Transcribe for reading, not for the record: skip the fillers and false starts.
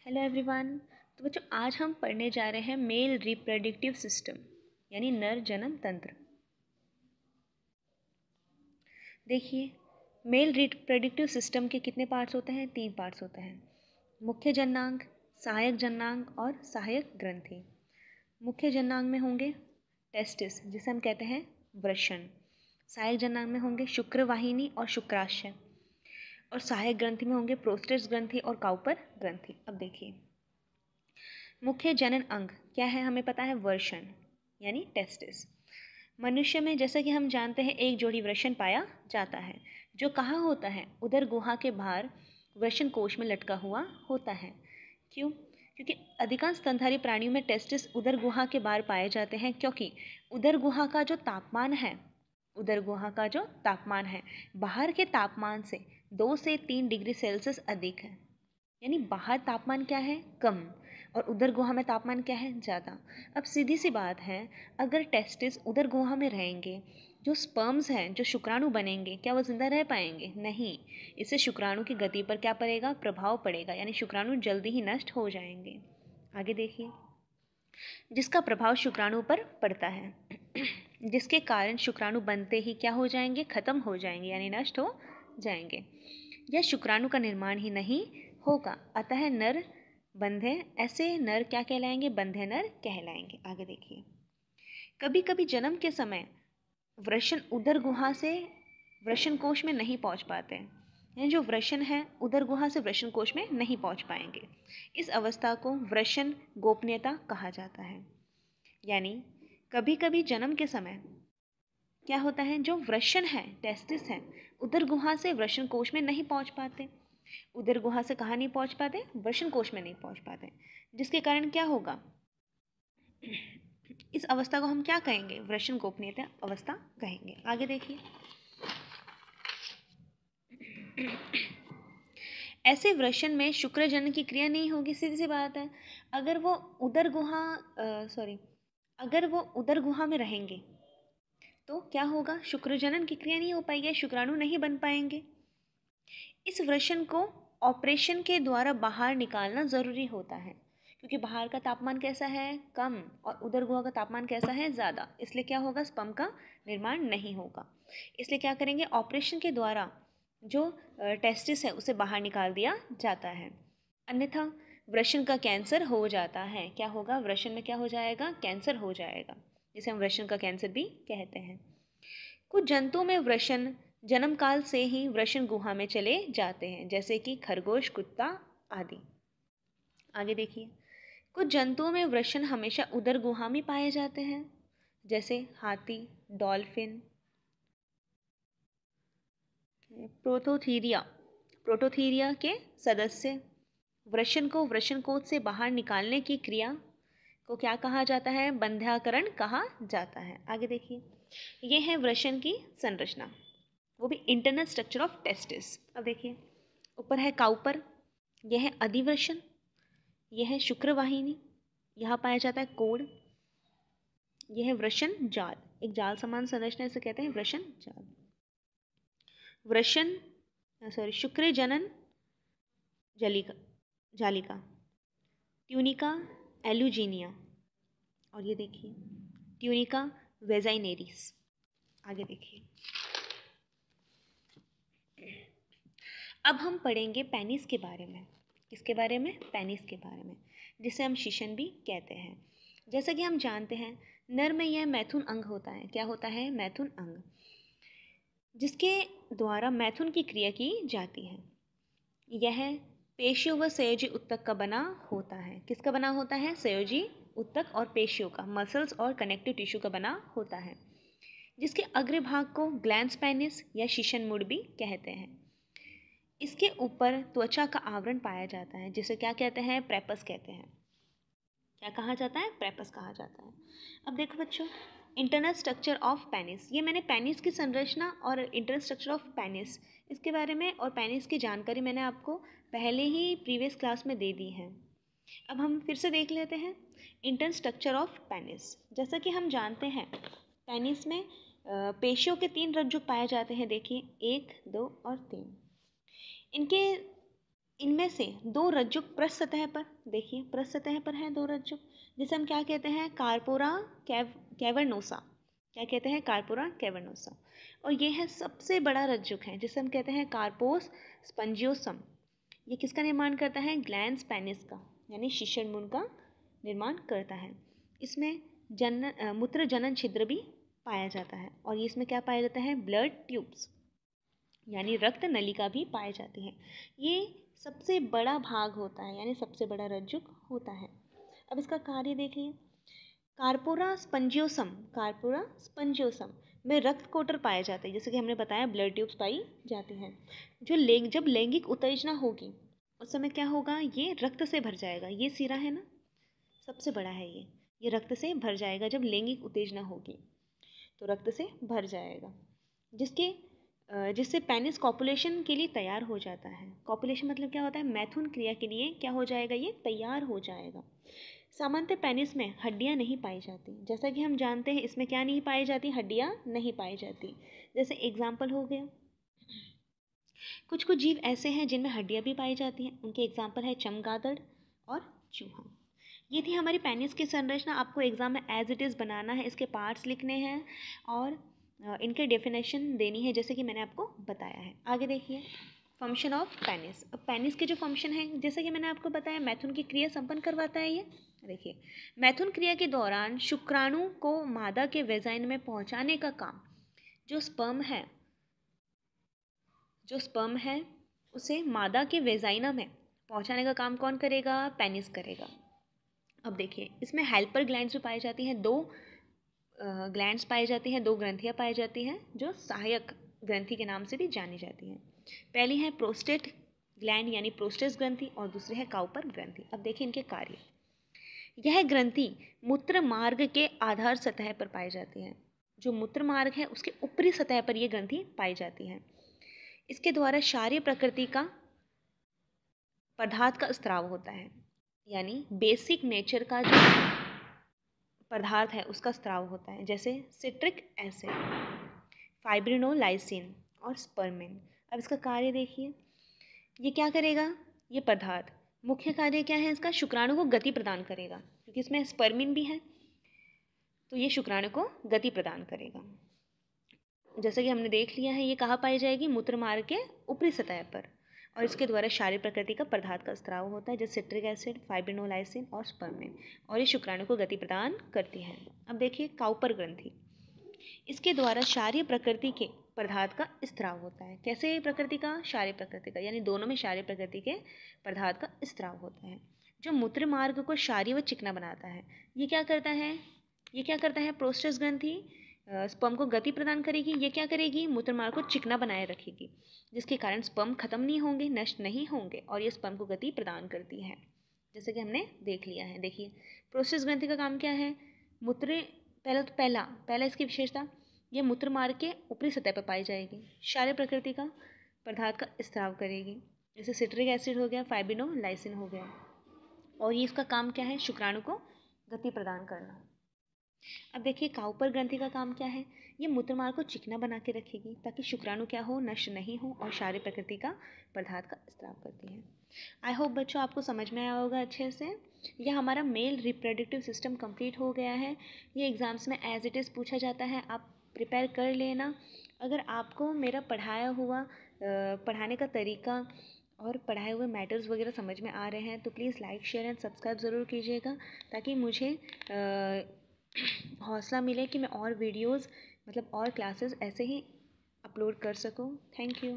Hello everyone. तो बच्चों आज हम पढ़ने जा रहे हैं मेल रिप्रोडक्टिव सिस्टम यानी नर जन्म तंत्र। देखिए, मेल रिप्रोडक्टिव सिस्टम के कितने पार्ट्स होते हैं? 3 पार्ट्स होते हैं। मुख्य जननांग, सहायक जननांग और सहायक ग्रंथि। मुख्य जननांग में होंगे टेस्टिस जिसे हम कहते हैं वृषण। सहायक जननांग में होंगे शुक्रवाहिनी और शुक्राशय और सहायक ग्रंथि में होंगे प्रोस्टेट ग्रंथि और काउपर ग्रंथि। अब देखिए, मुख्य जनन अंग क्या है? हमें पता है वृषण यानी टेस्टिस। मनुष्य में जैसा कि हम जानते हैं एक जोड़ी वृषण पाया जाता है जो कहाँ होता है? उदर गुहा के बाहर वृषण कोश में लटका हुआ होता है। क्यों? क्योंकि अधिकांश स्तनधारी प्राणियों में टेस्टिस उदर गुहा के बाहर पाए जाते हैं, क्योंकि उदर गुहा का जो तापमान है बाहर के तापमान से 2 से 3 डिग्री सेल्सियस अधिक है। यानी बाहर तापमान क्या है? कम, और उदर गुहा में तापमान क्या है? ज़्यादा। अब सीधी सी बात है, अगर टेस्टिस उदर गुहा में रहेंगे, जो स्पर्म्स हैं, जो शुक्राणु बनेंगे, क्या वो जिंदा रह पाएंगे? नहीं। इससे शुक्राणु की गति पर क्या पड़ेगा? प्रभाव पड़ेगा, यानी शुक्राणु जल्दी ही नष्ट हो जाएंगे। आगे देखिए, जिसका प्रभाव शुक्राणु पर पड़ता है जिसके कारण शुक्राणु बनते ही क्या हो जाएंगे? खत्म हो जाएंगे, यानी नष्ट हो जाएंगे। यह शुक्राणु का निर्माण ही नहीं होगा, अतः नर बंधे, ऐसे नर क्या कहलाएंगे? बंधे नर कहलाएंगे। आगे देखिए, कभी कभी जन्म के समय वृषण उदर गुहा से वृषण कोश में नहीं पहुंच पाते, यानी जो वृषण है उदर गुहा से वृषण कोश में नहीं पहुंच पाएंगे। इस अवस्था को वृषण गोपनीयता कहा जाता है। यानी कभी कभी जन्म के समय क्या होता है? जो वृषण है, टेस्टिस है, उदर गुहा से वृषण कोश में नहीं पहुंच पाते। उदर गुहा से कहाँ नहीं पहुंच पाते? वृषण कोश में नहीं पहुंच पाते, जिसके कारण क्या होगा? इस अवस्था को हम क्या कहेंगे? वृषण गोपनीयता अवस्था कहेंगे। आगे देखिए, ऐसे वृषण में शुक्र जनन की क्रिया नहीं होगी। सीधी सी बात है, अगर वो उदर गुहा में रहेंगे तो क्या होगा? शुक्र जनन की क्रिया नहीं हो पाएगी, शुक्राणु नहीं बन पाएंगे। इस वृषण को ऑपरेशन के द्वारा बाहर निकालना जरूरी होता है, क्योंकि बाहर का तापमान कैसा है? कम, और उदर गुहा का तापमान कैसा है? ज़्यादा। इसलिए क्या होगा? स्पर्म का निर्माण नहीं होगा। इसलिए क्या करेंगे? ऑपरेशन के द्वारा जो टेस्टिस है उसे बाहर निकाल दिया जाता है, अन्यथा वृषण का कैंसर हो जाता है। क्या होगा? वृषण में क्या हो जाएगा? कैंसर हो जाएगा, जिसे हम वृषण का कैंसर भी कहते हैं। कुछ जंतुओं में वृषण जन्म काल से ही वृषण गुहा में चले जाते हैं, जैसे कि खरगोश, कुत्ता आदि। आगे देखिए, कुछ जंतुओं में वृषण हमेशा उदर गुहा में पाए जाते हैं, जैसे हाथी, डॉल्फिन, प्रोटोथीरिया के सदस्य। वृषण को वृषण कोश से बाहर निकालने की क्रिया को क्या कहा जाता है? बंध्याकरण कहा जाता है। आगे देखिए, ये है वृषण की संरचना, वो भी इंटरनल स्ट्रक्चर ऑफ टेस्टिस। अब देखिए, ऊपर है काउपर, यह है अधिवृषण, यह है शुक्रवाहिनी, यहाँ पाया जाता है कोड़, यह है वृषण जाल, एक जाल समान संरचना, इसे कहते हैं वृषण जाल। शुक्र जनन जालिका, ट्यूनिका एलुजीनिया, और ये देखिए ट्यूनिका वेजाइनेरिस। आगे देखिए, अब हम पढ़ेंगे पेनिस के बारे में। किसके बारे में? पेनिस के बारे में, जिसे हम शिशन भी कहते हैं। जैसा कि हम जानते हैं, नर में यह मैथुन अंग होता है। क्या होता है? मैथुन अंग, जिसके द्वारा मैथुन की क्रिया की जाती है। यह पेशियों व संयोजी उत्तक का बना होता है। किसका बना होता है? संयोजी उत्तक और पेशियों का, मसल्स और कनेक्टिव टिश्यू का बना होता है, जिसके अग्रभाग को ग्लैंस पेनिस या शिशन मुड़ भी कहते हैं। इसके ऊपर त्वचा का आवरण पाया जाता है, जिसे क्या कहते हैं? प्रेपस कहते हैं। क्या कहा जाता है? प्रेपस कहा जाता है। अब देखो बच्चों, इंटरनल स्ट्रक्चर ऑफ पेनिस, ये मैंने पेनिस की संरचना और इंटरनल स्ट्रक्चर ऑफ पेनिस, इसके बारे में और पेनिस की जानकारी मैंने आपको पहले ही प्रीवियस क्लास में दे दी है। अब हम फिर से देख लेते हैं इंटरनल स्ट्रक्चर ऑफ पेनिस। जैसा कि हम जानते हैं, पेनिस में पेशियों के 3 रज्जु पाए जाते हैं। देखिए, 1, 2 और 3। इनके इनमें से दो रज्जुक पृष्ठ सतह पर, देखिए पृष्ठ सतह पर है दो रज्जुक, जिसे हम क्या कहते हैं, कार्पोरा कैवर्नोसा। क्या कहते हैं, कार्पोरा कैवर्नोसा। और ये है सबसे बड़ा रज्जुक है जिसे हम कहते हैं कार्पोस स्पंजियोसम। ये किसका निर्माण करता है, ग्लैंस पेनिस का, यानी शीशर मूल का निर्माण करता है। इसमें मूत्र जनन छिद्र भी पाया जाता है। और ये इसमें क्या पाया जाता है, ब्लड ट्यूब्स यानी रक्त नलिका भी पाई जाती है। ये सबसे बड़ा भाग होता है, यानी सबसे बड़ा रज्जुक होता है। अब इसका कार्य देखिए, कार्पोरा स्पंजियोसम में रक्त कोटर पाए जाते हैं, जैसे कि हमने बताया ब्लड ट्यूब्स पाई जाती हैं। जब लैंगिक उत्तेजना होगी उस समय क्या होगा, ये रक्त से भर जाएगा। ये सिरा है ना, सबसे बड़ा है ये रक्त से भर जाएगा। जब लैंगिक उत्तेजना होगी तो रक्त से भर जाएगा, जिससे पेनिस कॉपुलेशन के लिए तैयार हो जाता है। कॉपुलेशन मतलब क्या होता है, मैथुन क्रिया के लिए क्या हो जाएगा, ये तैयार हो जाएगा। सामान्यतः पेनिस में हड्डियां नहीं पाई जाती, जैसा कि हम जानते हैं इसमें क्या नहीं पाई जाती, हड्डियां नहीं पाई जाती। जैसे एग्जाम्पल हो गया, कुछ कुछ जीव ऐसे हैं जिनमें हड्डियां भी पाई जाती हैं, उनके एग्जाम्पल है चमगादड़ और चूहा। ये थी हमारी पेनिस की संरचना। आपको एग्जाम में एज इट इज़ बनाना है, इसके पार्ट्स लिखने हैं और इनके डेफिनेशन देनी है, जैसे कि मैंने आपको बताया है। आगे देखिए, फंक्शन ऑफ पेनिस। अब पेनिस के जो फंक्शन है, जैसे कि मैंने आपको बताया, मैथुन की क्रिया संपन्न करवाता है ये। देखिए, मैथुन क्रिया के दौरान शुक्राणु को मादा के वेजाइन में पहुंचाने का काम जो स्पर्म है उसे मादा के वेजाइना में पहुंचाने का काम कौन करेगा, पेनिस करेगा। अब देखिए, इसमें हेल्पर ग्लैंड्स भी पाई जाती हैं, दो ग्लैंड्स पाई जाती हैं, दो ग्रंथियां पाई जाती हैं जो सहायक ग्रंथि के नाम से भी जानी जाती हैं। पहली है प्रोस्टेट ग्लैंड यानी प्रोस्टेट ग्रंथि और दूसरी है काउपर ग्रंथि। अब देखिए इनके कार्य। यह ग्रंथि मूत्र मार्ग के आधार सतह पर पाई जाती है। जो मूत्र मार्ग है उसके ऊपरी सतह पर यह ग्रंथि पाई जाती है। इसके द्वारा क्षारीय प्रकृति का पदार्थ का स्त्राव होता है, यानी बेसिक नेचर का जो पदार्थ है उसका स्त्राव होता है, जैसे सिट्रिक एसिड, फाइब्रिनोलाइसिन और स्पर्मिन। अब इसका कार्य देखिए, ये क्या करेगा, ये पदार्थ मुख्य कार्य क्या है इसका, शुक्राणु को गति प्रदान करेगा, क्योंकि इसमें स्पर्मिन भी है तो ये शुक्राणु को गति प्रदान करेगा। जैसा कि हमने देख लिया है, ये कहाँ पाई जाएगी, मूत्र मार्ग के ऊपरी सतह पर, और इसके द्वारा क्षारीय प्रकृति का पदार्थ का स्त्राव होता है, जैसे सिट्रिक एसिड, फाइब्रिनोलाइसिन और स्पर्मिन, और ये शुक्राणु को गति प्रदान करती है। अब देखिए काउपर ग्रंथि, इसके द्वारा क्षारीय प्रकृति के पदार्थ का स्त्राव होता है। कैसे प्रकृति का, क्षारीय प्रकृति का, यानी दोनों में क्षारीय प्रकृति के पदार्थ का स्त्राव होता है, जो मूत्र मार्ग को क्षारीय व चिकना बनाता है। ये क्या करता है, प्रोस्टेट ग्रंथि स्पर्म को गति प्रदान करेगी। ये क्या करेगी, मूत्र मार्ग को चिकना बनाए रखेगी, जिसके कारण स्पर्म खत्म नहीं होंगे, नष्ट नहीं होंगे, और ये स्पर्म को गति प्रदान करती है, जैसे कि हमने देख लिया है। देखिए प्रोस्टेट ग्रंथि का काम क्या है, पहला इसकी विशेषता, ये मूत्र मार्ग के ऊपरी सतह पर पाई जाएगी, क्षारीय प्रकृति का पदार्थ का स्त्राव करेगी, जैसे सिट्रिक एसिड हो गया, फाइब्रिनोलाइसिन हो गया, और ये इसका काम क्या है, शुक्राणु को गति प्रदान करना। अब देखिए काउपर ग्रंथि का काम क्या है, ये मूत्र मार्ग को चिकना बना के रखेगी ताकि शुक्राणु क्या हो, नष्ट नहीं हो, और क्षारीय प्रकृति का पदार्थ का स्त्राव करती है। आई होप बच्चों आपको समझ में आया होगा अच्छे से। यह हमारा मेल रिप्रोडक्टिव सिस्टम कंप्लीट हो गया है। ये एग्ज़ाम्स में एज इट इज़ पूछा जाता है, आप प्रिपेयर कर लेना। अगर आपको मेरा पढ़ाने का तरीका और पढ़ाए हुए मैटर्स वगैरह समझ में आ रहे हैं तो please like share and subscribe ज़रूर कीजिएगा, ताकि मुझे हौसला मिले कि मैं और वीडियोज़ और क्लासेस ऐसे ही अपलोड कर सकूँ। Thank you.